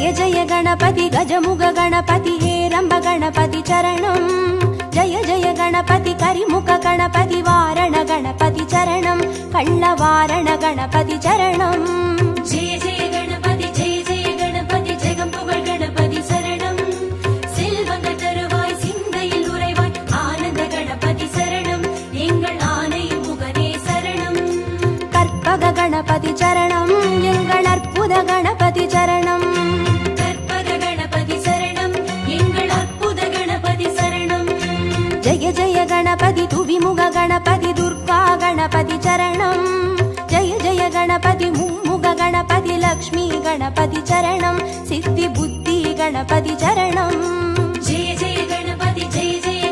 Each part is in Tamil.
जय जय गणपति गजमुग गणपति हेरंब गणपति चरणं जय जय गणपति करिमुख गणपति वारण गणपति चरणं कल्लवारण गणपति चरणं जय जय गणपति जगம்புகழ் गणपति शरणं செல்வங்கள் தருவாய் சிந்தையில் உறைவாய் ஆனந்த கணபதி சரணம் எங்கள் ஆனை முகனே சரணம் கற்பக गणपति चरणं எங்கள் அற்புத गणपति चरणं கற்பக गणपति சரணம் எங்கள் அற்புத गणपति சரணம் जय जय गणपति तुविमुग गणपति दुर्गा गणपति चरणं जय जय गणपति मुम्मुग गणपति लक्ष्मी गणपति चरणं सिद्धि बुद्धि गणपति चरणं जय जय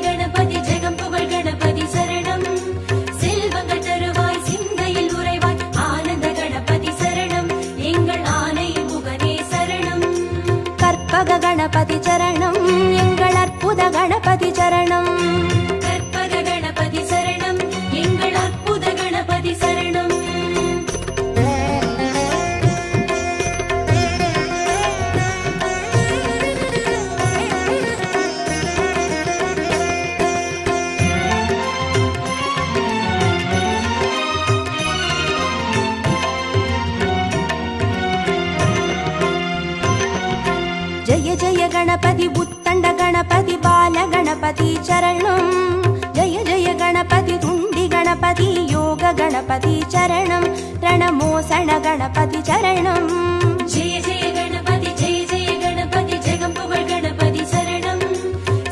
गणपति जगம்புகழ் गणपति சரணம் செல்வங்கள் தருவாய் சிந்தையில் உறைவாய் ஆனந்த கணபதி சரணம் எங்கள் ஆனை முகனே சரணம் கற்பக गणपति चरणं எங்கள் அற்புத गणपति चरणं கற்பக गणपति சரணம் எங்கள் அற்புத கணபதி சரணம் जय जय गणपति उत्तंड गणपति बाल गणपति चरणं जय जय गणपति तुंडी गणपति योग गणपति चरणं रणमोसण गणपति चरणं जय जय गणपति जगம்புகழ் गणपति சரணம்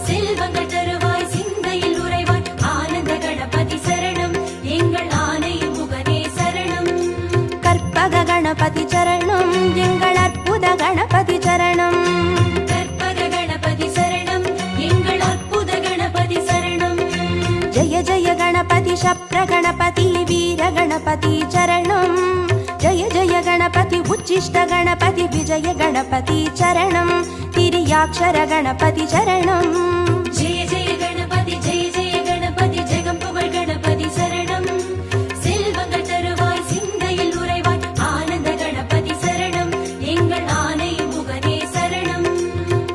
செல்வங்கள் தருவாய் சிந்தையில் உறைவாய் ஆனந்த கணபதி சரணம் எங்கள் ஆனை முகனே சரணம் கற்பக गणपति चरणं எங்கள் அற்புத गणपति चरणं கற்பக गणपति சரணம் எங்கள் அற்புத கணபதி சரணம் जय जय गणपति शप्र गणपति वीर गणपति चरणं जय जय गणपति उच्चिष्ट गणपति विजय गणपति चरणं तिर्याक्षर गणपति चरणं जय जय गणपति जगம்புகழ் गणपति சரணம் செல்வங்கள் தருவாய் சிந்தையில் உறைவாய் ஆனந்த கணபதி சரணம் எங்கள் ஆனை முகனே சரணம்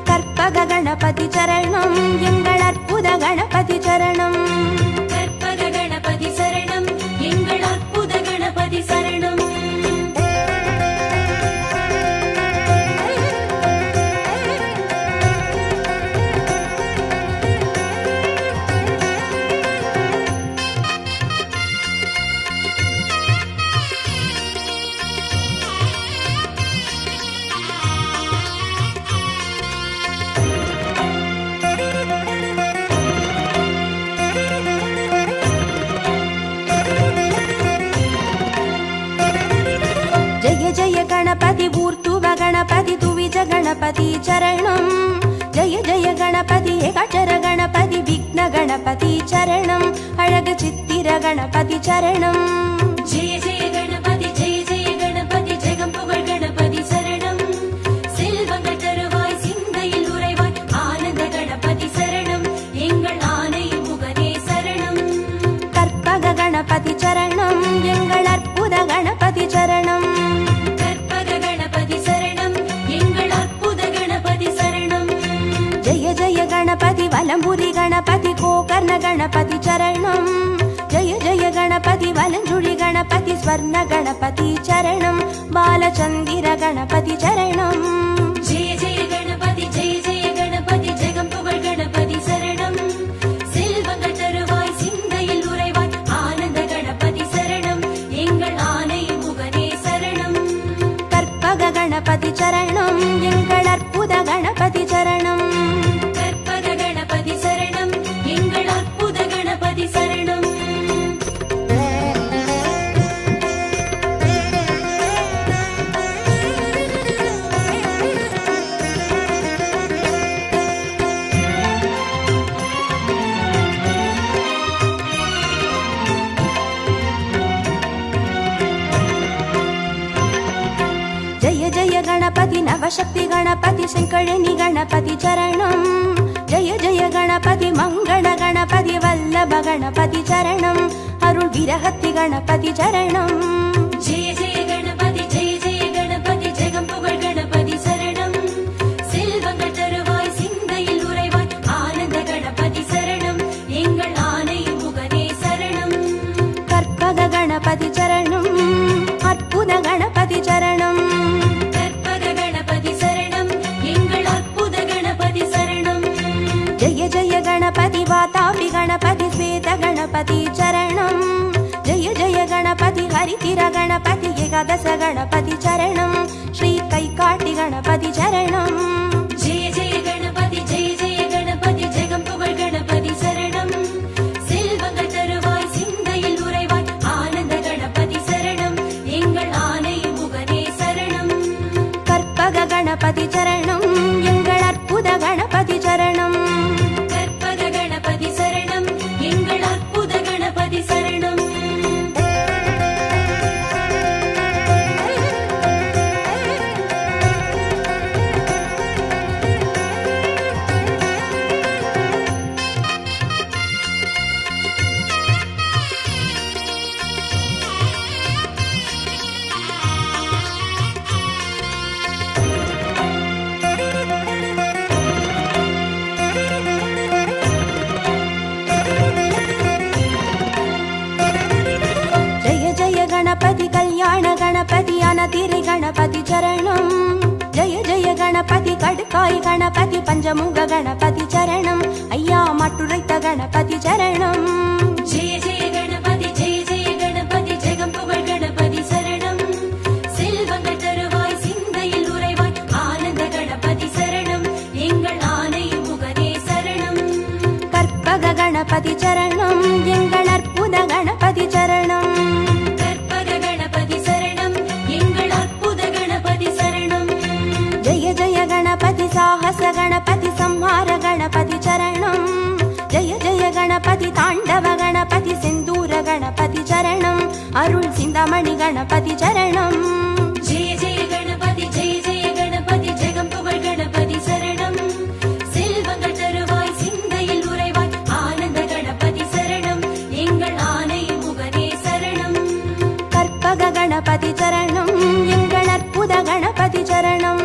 கற்பக गणपति चरणं எங்கள் அற்புத गणपति चरणं கற்பக गणपति சரணம் எங்கள் அற்புத கணபதி சரணம் जय जय गणपति ऊर्ध्व गणपति तुविज गणपति चरणं जय जय गणपति एकाक्षर गणपति विघ्न गणपति चरणं अळग चित्तिर गणपति चरणं जय जय गणपति जगம்புகழ் गणपति சரணம் செல்வங்கள் தருவாய் சிந்தையில் உறைவாய் ஆனந்த கணபதி சரணம் எங்கள் ஆனை முகனே சரணம் கற்பக गणपति चरणं எங்கள் அற்புத गणपति चरणं கற்பக गणपति சரணம் எங்கள் அற்புத கணபதி சரணம் जय जय गणपति वलंबुरी गणपति गोकर्ण गणपति चरणं जय जय गणपति वलंजुळि गणपति स्वर्ण गणपति चरणं बालचंदिर गणपति चरणं जय जय गणपति जगம்புகழ் गणपति சரணம் செல்வங்கள் தருவாய் சிந்தையில் உறைவாய் ஆனந்த கணபதி சரணம் எங்கள் ஆனை முகனே சரணம் கற்பக गणपति चरणं எங்கள் அற்புத गणपति चरणं கற்பக गणपति சரணம் எங்கள் அற்புத கணபதி சரணம் जय जय गणपति नवशक्ति गणपति शंकरनि गणपति चरणं जय जय गणपति मंगल गणपति वल्लभ गणपति चरणं अरुள் विरहति गणपति चरणं जय जय गणपति जगம்புகழ் गणपति சரணம் गणपति चरणं जय जय गणपति हरितिर गणपति एकादश गणपति चरणं श्री कैकाटि गणपति चरणं जय जय गणपति जगं पुगळ गणपति शरणं செல்வங்கள் தருவாய் சிந்தையில் உறைவாய் ஆனந்த கணபதி சரணம் எங்கள் ஆனை முகனே சரணம் கற்பக गणपति चरणं எங்கள் அற்புத गणपति चरणं கற்பக கணபதி சரணம் எங்கள் அற்புத கணபதி சரணம் गणपति कल्याण गणपति अनतिरि गणपति चरणं जय जय गणपति कड्काय गणपति पंचमुख गणपति चरणं अय्या मट्टुरैत गणपति चरणं जय जय गणपति जगं पुगळ गणपति शरणं செல்வங்கள் தருவாய் சிந்தையில் உறைவாய் ஆனந்த கணபதி சரணம் எங்கள் ஆனை முகனே சரணம் கற்பக गणपति चरणं எங்கள் அற்புத गणपति चरणं जय जय गणपति साहस गणपति संहार गणपति चरणं जय जय गणपति ताण्डव गणपति सिन्दूर गणपति चरणं अरुळ सिन्दामणि गणपति चरणं जय जय गणपति जगं पुगळ गणपति शरणं செல்வங்கள் தருவாய் சிந்தையில் உறைவாய் ஆனந்த கணபதி சரணம் எங்கள் ஆனை முகனே சரணம் கற்பக गणपति चरणं எங்கள் அற்புத गणपति चरणं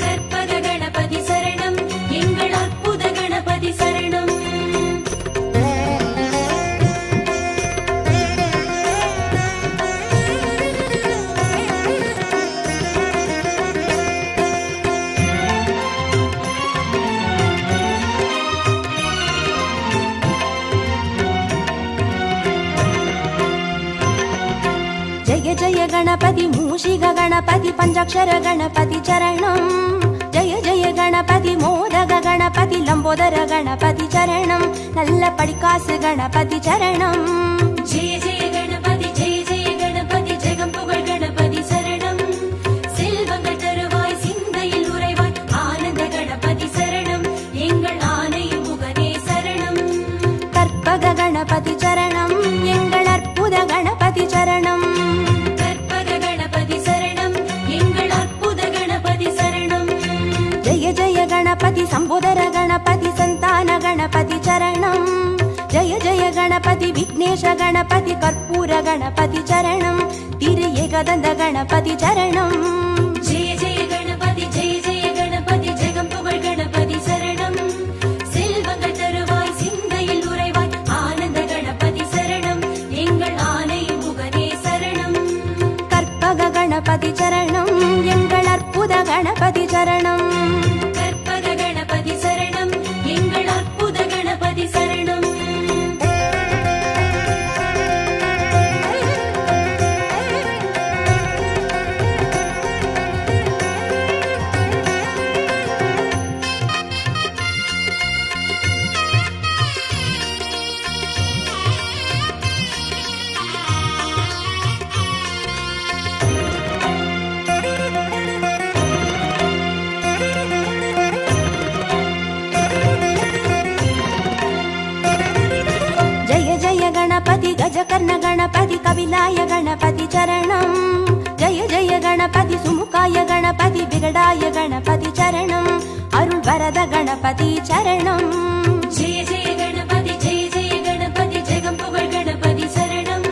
கற்பக கணபதி சரணம் எங்கள் அற்புத கணபதி சரணம் जय जय गणपति मूषिक गणपति पंचाक्षर गणपति चरणं जय जय गणपति मोदक गणपति लंबोदर गणपति चरणं नल्ल पडिकासु गणपति चरणं जय जय गणपति जगं पुगळ गणपति शरणं செல்வங்கள் தருவாய் சிந்தையில் உறைவாய் ஆனந்த கணபதி சரணம் எங்கள் ஆனை முகனே சரணம் கற்பக गणपति चरणं எங்கள் அற்புத गणपति चरणं கற்பக கணபதி சரணம் எங்கள் அற்புத கணபதி சரணம் जय जय गणपति संबोधर गणपति संतान गणपति चरणं जय जय गणपति विघ्नेश गणपति कर्पूर गणपति चरणं तिरु एकदन्त गणपति चरणं जय जय गणपति जगं पुगळ गणपति शरणं செல்வங்கள் தருவாய் சிந்தையில் உறைவாய் ஆனந்த கணபதி சரணம் எங்கள் ஆனை முகனே சரணம் கற்பக गणपति चरणं எங்கள் அற்புத गणपति चरणं கற்பக கணபதி சரணம் எங்கள் அற்புத கணபதி சரணம் गणपति गजकर्ण गणपति कपिलाय गणपति चरणं जय जय गणपति सुमुखाय गणपति विगडाय गणपति चरणं अरुळ वरद गणपति चरणं जय जय गणपति जगं पुगळ गणपति शरणं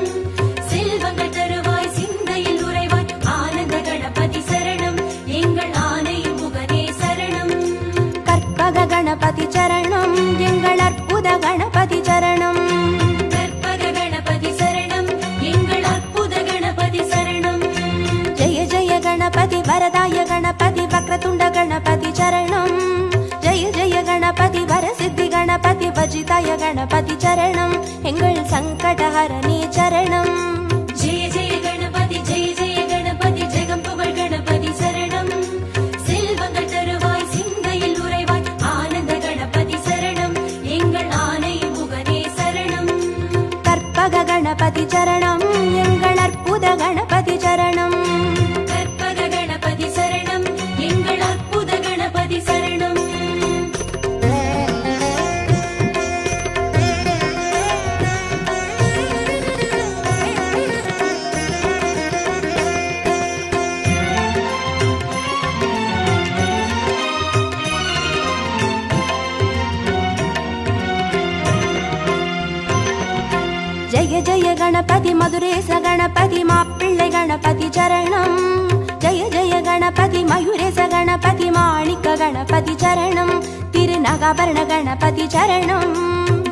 செல்வங்கள் தருவாய் சிந்தையில் உறைவாய் ஆனந்த கணபதி சரணம் எங்கள் ஆனை முகனே சரணம் கற்பக गणपति चरणं எங்கள் அற்புத गणपति चरणं கற்பக கணபதி சரணம் எங்கள் அற்புத கணபதி சரணம் जय जय गणपति वरदाय गणपति वक्रतुण्ड गणपति चरणं जय जय गणपति वरसिद्धि गणपति वजिताय गणपति चरणं எங்கள் சங்கடஹரணே சரணம். ஜெய ஜெய கணபதி ஜெய ஜெய கணபதி ஜெகம் புகழ் கணபதி சரணம். செல்வங்கள் தருவாய் சிந்தையில் உறைவாய் ஆனந்த கணபதி சரணம். எங்கள் ஆனை முகனே சரணம். கற்பக கணபதி சரணம். எங்கள் அற்புத கணபதி சரணம். கற்பக கணபதி சரணம். எங்கள் அற்புத கணபதி சரணம். ஜெய ஜெய கணபதி மதுரேச கணபதி மாப்பிள்ளை கணபதி சரணம். ஜெய ஜெய கணபதி மயூரேச கணபதி மாணிக்க கணபதி சரணம். திருநகாபரண கணபதி சரணம்.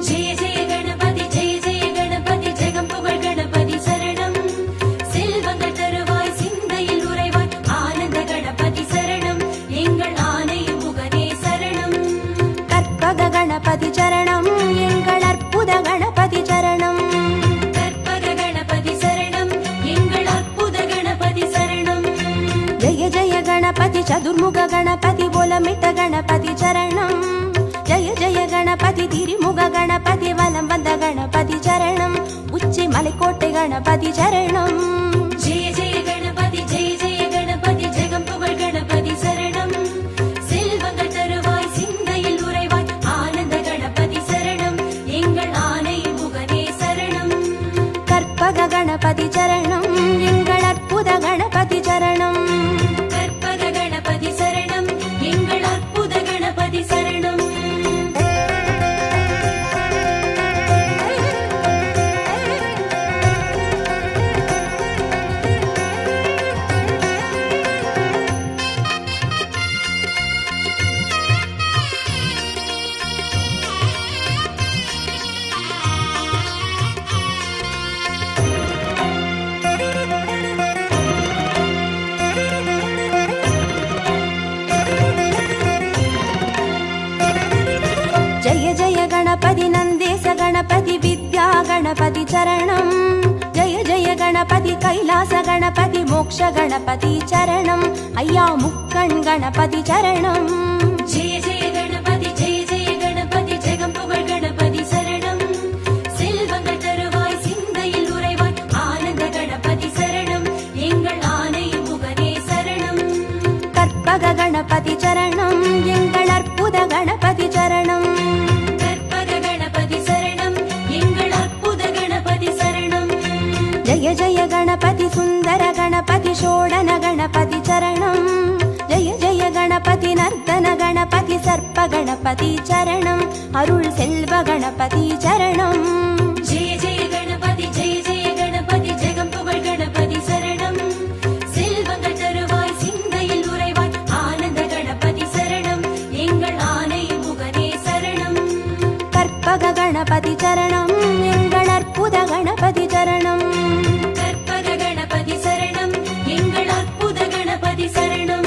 ஜெய ஜெய கணபதி ஜெய ஜெய கணபதி ஜெகம் புகழ் கணபதி சரணம். செல்வங்கள் தருவாய் சிந்தையில் உறைவாய் ஆனந்த கணபதி சரணம். எங்கள் ஆனை முகனே சரணம். கற்பக கணபதி சரணம். எங்கள் அற்புத கணபதி சரணம். கற்பக கணபதி சரணம். எங்கள் அற்புத கணபதி சரணம். ஜெய ஜெய கணபதி சதுர்முக கணபதி ஓலமிட்ட கணபதி சரணம். ஜெய ஜெய கணபதி திரிமுக கணபதி வலம் வந்த கணபதி சரணம். உச்சி மலைக்கோட்டை கணபதி சரணம். ஜெய ஜெய கணபதி ஜெய ஜெய கணபதி ஜெகம் புகழ் கணபதி சரணம். செல்வங்கள் தருவாய் சிந்தையில் உறைவாய் ஆனந்த கணபதி சரணம். எங்கள் ஆனை முகனே சரணம். கற்பக கணபதி சரணம். எங்கள் அற்புத கணபதி சரணம். கற்பக கணபதி சரணம். எங்கள் அற்புத கணபதி சரணம். ஜெய ஜெய கணபதி நந்தேச கணபதி வித்யா கணபதி சரணம். ஜெய ஜெய கணபதி கைலாச கணபதி மோக்ஷ கணபதி சரணம். ஐயா முக்கண் கணபதி சரணம். ஜெய ஜெய கணபதி ஜெய ஜெய கணபதி ஜெகம் புகழ் கணபதி சரணம். செல்வங்கள் தருவாய் சிந்தையில் உறைவாய் ஆனந்த கணபதி சரணம். எங்கள் ஆனை முகனே சரணம். கற்பக கணபதி சரணம். எங்கள் அற்புத கணபதி சரணம். கற்பக கணபதி சரணம். எங்கள் அற்புத கணபதி சரணம். ஜெய ஜெய கணபதி சுந்தர கணபதி ஷோடன கணபதி சரணம். ஜெய ஜெய கணபதி நர்த்தன கணபதி சர்ப்ப கணபதி சரணம். அருள் செல்வ கணபதி சரணம். ஜெய ஜெய கணபதி ஜெய ஜெய கணபதி ஜெகம் புகழ் கணபதி சரணம். செல்வங்கள் தருவாய் சிந்தையில் உறைவாய் ஆனந்த கணபதி சரணம். எங்கள் ஆனை முகனே சரணம். கற்பக கணபதி சரணம். எங்கள் அற்புத கணபதி சரணம். கற்பக கணபதி சரணம். எங்கள் அற்புத கணபதி சரணம்.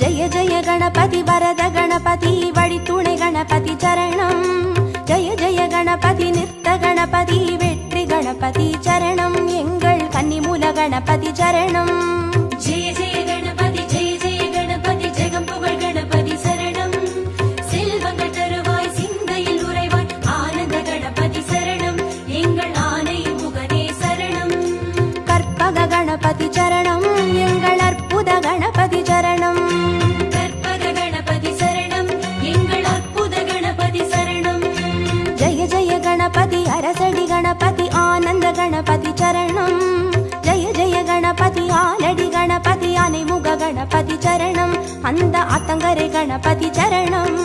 ஜெய ஜெய கணபதி வரத கணபதி வழித்துணை கணபதி சரணம். ஜெய ஜெய கணபதி நிறுத்த கணபதி வெற்றி கணபதி சரணம். எங்கள் கன்னிமூல கணபதி சரணம். ஜெய ஜெய கணபதி ஜெய ஜெய கணபதி ஜெகம் புகழ் கணபதி சரணம். செல்வங்கள் தருவாய் சிந்தையில் உறைவாய் ஆனந்த கணபதி சரணம். எங்கள் ஆனை முகனே சரணம். கற்பக கணபதி சரணம். எங்கள் அற்புத கணபதி சரணம். கற்பக கணபதி சரணம். எங்கள் அற்புத கணபதி சரணம். ஜெய ஜெய கணபதி அரசடி கணபதி ஆனந்த கணபதி சரணம். ஜெய ஜெய கணபதி ஆலடி கணபதி ஆனைமுக கணபதி சரணம். அந்த ஆத்தங்கரை கணபதி சரணம்.